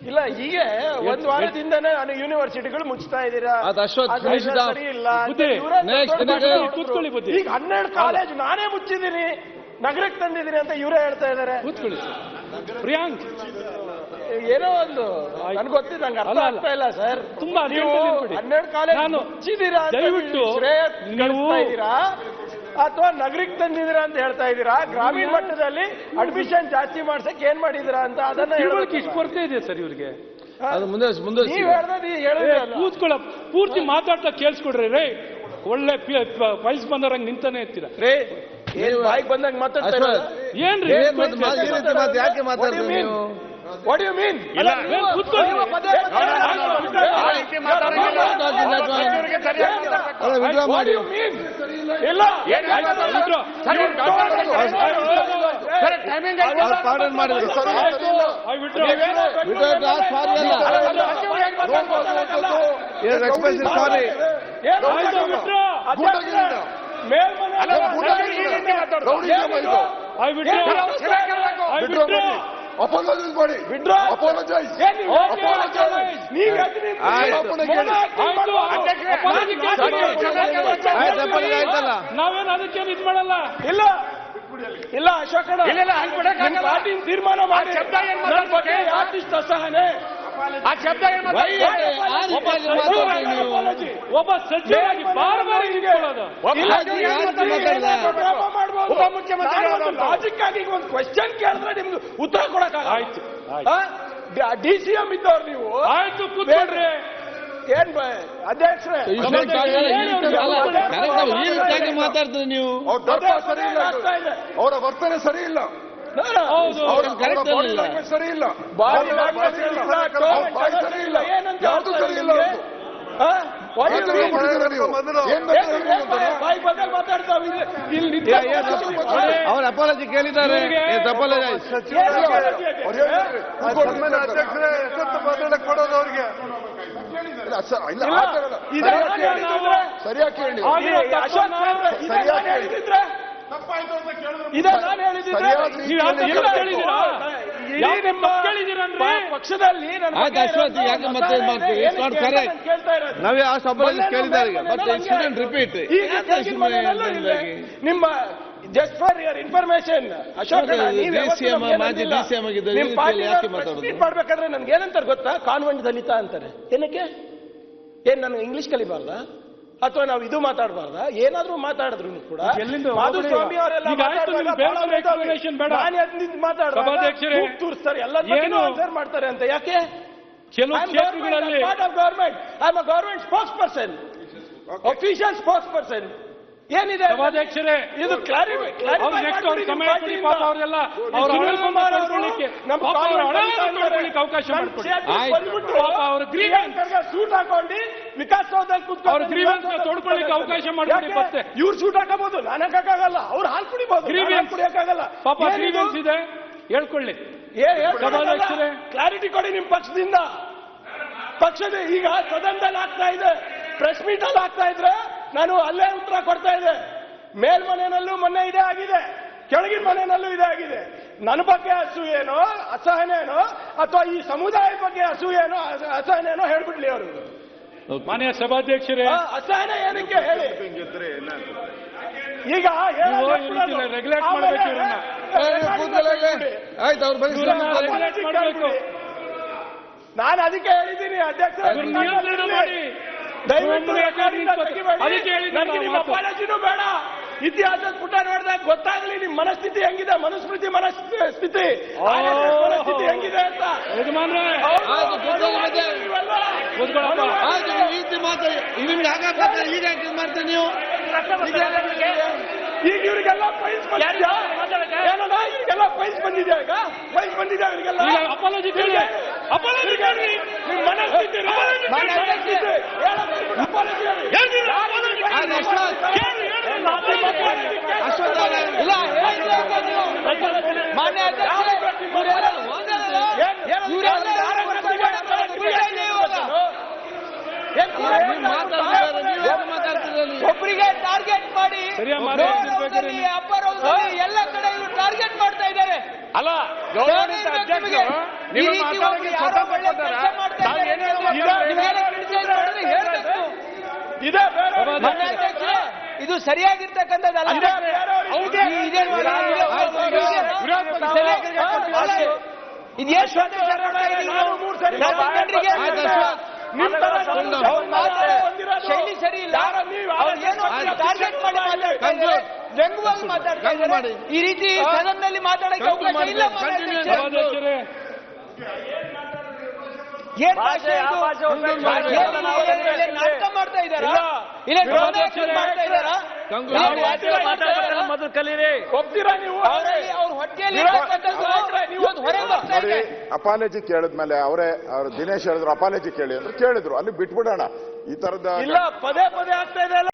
ಇಲ್ಲ ಹೀಗೆ ಒಂದು ವಾರದಿಂದನೇ ಯೂನಿವರ್ಸಿಟಿಗಳು ಮುಚ್ತಾ ಇದ್ದೀರಾ, ಸರಿ ಇಲ್ಲ. ಈಗ 12 ಕಾಲೇಜ್ ನಾನೇ ಮುಚ್ಚಿದ್ದೀನಿ, ನಗರಕ್ಕೆ ತಂದಿದ್ದೀನಿ ಅಂತ ಇವರೇ ಹೇಳ್ತಾ ಇದ್ದಾರೆ. ಪ್ರಿಯಾಂಕ್ ಏನೋ ಒಂದು ನನ್ಗೆ ಗೊತ್ತಿದೆ, ನಂಗೆ ಅರ್ಥ ಆಗ್ತಾ ಇಲ್ಲ ಸರ್. ತುಂಬಾ ನೀವು 12 ಕಾಲೇಜ್ ಮುಚ್ಚಿದ್ದೀರಾ ದಯವಿಟ್ಟು ಇದ್ದೀರಾ ಅಥವಾ ನಗರಕ್ಕೆ ತಂದಿದ್ದೀರಾ ಅಂತ ಹೇಳ್ತಾ ಇದ್ದೀರಾ? ಗ್ರಾಮೀಣ ಮಟ್ಟದಲ್ಲಿ ಅಡ್ಮಿಷನ್ ಜಾಸ್ತಿ ಮಾಡ್ಸಕ್ ಏನ್ ಮಾಡಿದಿರಾ ಅಂತ ಅದನ್ನ ಹೇಳೋಕೆ ಇಷ್ಟು ಕೊರತೆ ಇದೆ ಸರ್ ಇವ್ರಿಗೆ. ಕೂತ್ಕೊಳ್ಳ ಪೂರ್ತಿ ಮಾತಾಡ್ತಾ ಕೇಳಿಸ್ಕೊಡ್ರಿ ರೇ. ಒಳ್ಳೆ ಫೈಲ್ಸ್ ಬಂದವ್ರಂಗ್ ನಿಂತಾನೆ ಇರ್ತೀರಾ ರೇ. ಬಾಯಿಗೆ ಬಂದಾಗ ಮಾತಾಡ್ತಾ ಏನ್ರಿ? ಯಾಕೆ ಮಾತಾಡ್ತೀವಿ ನೀವು? What do you mean? ಇಲ್ಲ Apologize, buddy. Withdraw. Apologize. Apologize. ನಾವೇನು ಅದಕ್ಕೆ ಇದು ಮಾಡಲ್ಲ. ಇಲ್ಲ ಇಲ್ಲ ಅಶೋಕ್ ಪಾರ್ಟಿ ತೀರ್ಮಾನ ಮಾಡಿ ಆರ್ಟಿಸ್ಟ್ ಅಸಹನೆ ಆ ಶಬ್ದ ಒಬ್ಬ ಸಚಿವರಾಗಿ ಉಪ ಮುಖ್ಯಮಂತ್ರಿ ಲಾಜಿಕ್ಕಾಗಿ ಒಂದು ಕ್ವೆಶ್ಚನ್ ಕೇಳಿದ್ರೆ ನಿಮ್ಗೆ ಉತ್ತರ ಕೊಡಕ್ಕಾಗ. ಆಯ್ತು DCM ಇದ್ದವ್ರು ನೀವು. ಆಯ್ತು ಕೂತ್ಕೊಳ್ರಿ. ಏನ್ ಅಧ್ಯಕ್ಷರೇ ಮಾತಾಡ್ತೀರಿ ನೀವು? ಅವರ ವರ್ತನೆ ಸರಿ ಇಲ್ಲ, ಸರಿ ಇಲ್ಲ, ಸರಿ ಇಲ್ಲ, ಯಾವುದು ಸರಿ ಇಲ್ಲ. ಅವ್ರ ಅಪಾಲಜಿ ಕೇಳಿದ್ದಾರೆ. ಅಧ್ಯಕ್ಷರೇ ಎಷ್ಟೊತ್ತು ಮಾತಾಡಕ್ ಕೊಡೋದು ಅವ್ರಿಗೆ ಸರಿಯಾಗಿ ಕೇಳಿ. ಪಕ್ಷದಲ್ಲಿ ನಿಮ್ಮ just for your information Ashok ಮಾಡ್ಬೇಕಾದ್ರೆ ನನ್ಗೆ ಏನಂತಾರೆ ಗೊತ್ತಾ? ಕಾನ್ವೆಂಟ್ ದಲಿತ ಅಂತಾರೆ. ಏನಕ್ಕೆ? ಏನ್ ನಾನು ಇಂಗ್ಲಿಷ್ ಕಲಿಬಾರ್ದ ಅಥವಾ ನಾವು ಇದು ಮಾತಾಡಬಾರ್ದ? ಏನಾದ್ರೂ ಮಾತಾಡಿದ್ರು ಕೂಡ ಮಾಧುಸ್ವಾಮಿ ಅವರೆಲ್ಲ ತೋರಿಸ್ತಾರೆ, ಎಲ್ಲ ಆನ್ಸರ್ ಮಾಡ್ತಾರೆ ಅಂತ. ಯಾಕೆ? Government I am a government spokes person, official spokes person. ಏನಿದೆ ಸಭಾಧ್ಯಕ್ಷರೇ? ಇದು ಅವಕಾಶ ಸೂಟ್ ಹಾಕೊಂಡು ವಿಕಾಸೌಧದಲ್ಲಿ ಕೂತ್ಕೊಂಡು ತೋಡ್ಕೊಳ್ಳಿಕ್ಕೆ ಅವಕಾಶ ಮಾಡ್ಕೊಡಿ. ಮತ್ತೆ ಇವ್ರು ಸೂಟ್ ಹಾಕಬಹುದು, ನಾನು ಹಾಕಕ್ಕಾಗಲ್ಲ. ಅವ್ರು ಹಾಲು ಕುಡಿಬಹುದು, ಕುಡಿಯಕ್ಕಾಗಲ್ಲ. ಪಾಪ ಗ್ರೀವೆನ್ಸ್ ಇದೆ, ಹೇಳ್ಕೊಳ್ಳಿ. ಸಭಾಧ್ಯಕ್ಷರೇ ಕ್ಲಾರಿಟಿ ಕೊಡಿ ನಿಮ್ ಪಕ್ಷದಿಂದ. ಪಕ್ಷದ ಈಗ ಸದನದಲ್ಲಿ ಆಗ್ತಾ ಇದೆ, ಪ್ರೆಸ್ ಮೀಟ್ ಅಲ್ಲಿ ಆಗ್ತಾ ಇದ್ರೆ ನಾನು ಅಲ್ಲೇ ಉತ್ತರ ಕೊಡ್ತಾ ಇದ್ದೆ. ಮೇಲ್ಮನೆಯಲ್ಲೂ ಮೊನ್ನೆ ಇದೇ ಆಗಿದೆ, ಕೆಳಗಿನ ಮನೆಯಲ್ಲೂ ಇದೇ ಆಗಿದೆ. ನನ್ನ ಬಗ್ಗೆ ಅಸೂಯೇನೋ ಅಸಹನೇನೋ ಅಥವಾ ಈ ಸಮುದಾಯ ಬಗ್ಗೆ ಅಸೂಯೇನೋ ಅಸಹನೇನೋ ಹೇಳ್ಬಿಡ್ಲಿ ಅವರು. ಮಾನ್ಯ ಸಭಾಧ್ಯಕ್ಷರೇ, ಅಸಹನೆ ಏನಕ್ಕೆ ಹೇಳಿ? ಈಗ ರೆಗ್ಯುಲೇಟ್ ಮಾಡಬೇಕು. ನಾನು ಅದಕ್ಕೆ ಹೇಳಿದ್ದೀನಿ ಅಧ್ಯಕ್ಷ, ದಯವಿಟ್ಟು ನಿಮ್ಮ ಅಪಾಲಜಿನೂ ಬೇಡ. ಇತಿಹಾಸದ ಪುಟ ನೋಡಿದಾಗ ಗೊತ್ತಾಗ್ಲಿ ನಿಮ್ ಮನಸ್ಥಿತಿ ಹೆಂಗಿದೆ, ಮನುಸ್ಮೃತಿ ಮನಸ್ಥಿತಿ ಮನಸ್ಥಿತಿ ಹೆಂಗಿದೆ ಅಂತ. ಈಗ ಇವ್ರಿಗೆಲ್ಲ ಫೈಲ್ಸ್ ಬಂದಿದ್ಯಾ? ಇವ್ರಿಗೆಲ್ಲ ಫೈಲ್ಸ್ ಬಂದಿದ್ಯಾ? ಈಗ ಫೈಲ್ಸ್ ಬಂದಿದ್ಯಾ ಇವ್ರಿಗೆಲ್ಲ? ಅಪಾಲಜಿ ನಿಮ್ಮ ಮನಸ್ಥಿತಿ ಒಬ್ಬರಿಗೆ ಟಾರ್ಗೆಟ್ ಮಾಡಿ ಅಪ್ಪರ್ ಎಲ್ಲ ಕಡೆ ಇವರು ಟಾರ್ಗೆಟ್ ಮಾಡ್ತಾ ಇದ್ದಾರೆ. ಅಲ್ಲ ಯಾರೋ ಒಳ್ಳೆ ಇದೇ ಬೇರೆ ಮಾನ್ಯ ಅಧ್ಯಕ್ಷರೇ, ಇದು ಸರಿಯಾಗಿರ್ತಕ್ಕಂಥದ್ದಲ್ಲ. ಅದೇ ಬೇರೆಯವ್ರಿಗೆ ಅವ್ರಿಗೆ ಇದೇನು ಮಾಡಿ- ಇದು ಎಷ್ಟು ಸಂದೇಶ ಕೊಡ್ತಾ ಇದ್ದೀವಿ ನಾವು? ನಮ್ಮ ಜನರಿಗೆ ನಿಮ್ ತರ ಅವ್ರು ಮಾತಾಡೋ ಶೈಲಿ ಸರಿ ಇಲ್ಲ. ಅವ್ರು ಏನೋ ಟಾರ್ಗೆಟ್ ಮಾಡಿ ಮಾತಾಡ್ತಾ ಇದ್ದಾರೆ, ವ್ಯಂಗ್ಯವಾಗಿ ಮಾತಾಡ್ತಾ ಇದ್ದಾರೆ. ಈ ರೀತಿ ಸದನದಲ್ಲಿ ಮಾತಾಡಕ್ಕೆ ಅವಕಾಶ ಇಲ್ಲ. ಸಭಾಧ್ಯಕ್ಷರೇ, ಏನ್ ಭಾಷೆ ಇದು? ಏನ್ ನಾಟಕ ಮಾಡ್ತಾ ಇದ್ದಾರಾ? ಇಲ್ಲ ಪ್ರೊಟೆಕ್ಷನ್ ಮಾಡ್ತಾ ಇದ್ದಾರಾ? ಮೊದಲು ಕಲೀರಿ. ಒಪ್ತೀರಾ ನೀವು? ಅವ್ರ ಹೊಟ್ಟೆಯಲ್ಲಿ ಇವತ್ತು ಹೊರಗೆ ಬರ್ತಾ ನೋಡಿ, ಇದೆ. ಅಪಾಲಜಿ ಕೇಳಿದ್ಮೇಲೆ ಅವ್ರು ದಿನೇಶ್ ಹೇಳಿದ್ರು ಅಪಾಲಜಿ ಕೇಳಿ ಅಂದ್ರೆ ಕೇಳಿದ್ರು, ಅಲ್ಲಿ ಬಿಟ್ಬಿಡೋಣ ಈ ತರದ ಇಲ್ಲ, ಪದೇ ಪದೇ ಆಗ್ತಾ ಇದೆ ಅಲ್ಲ.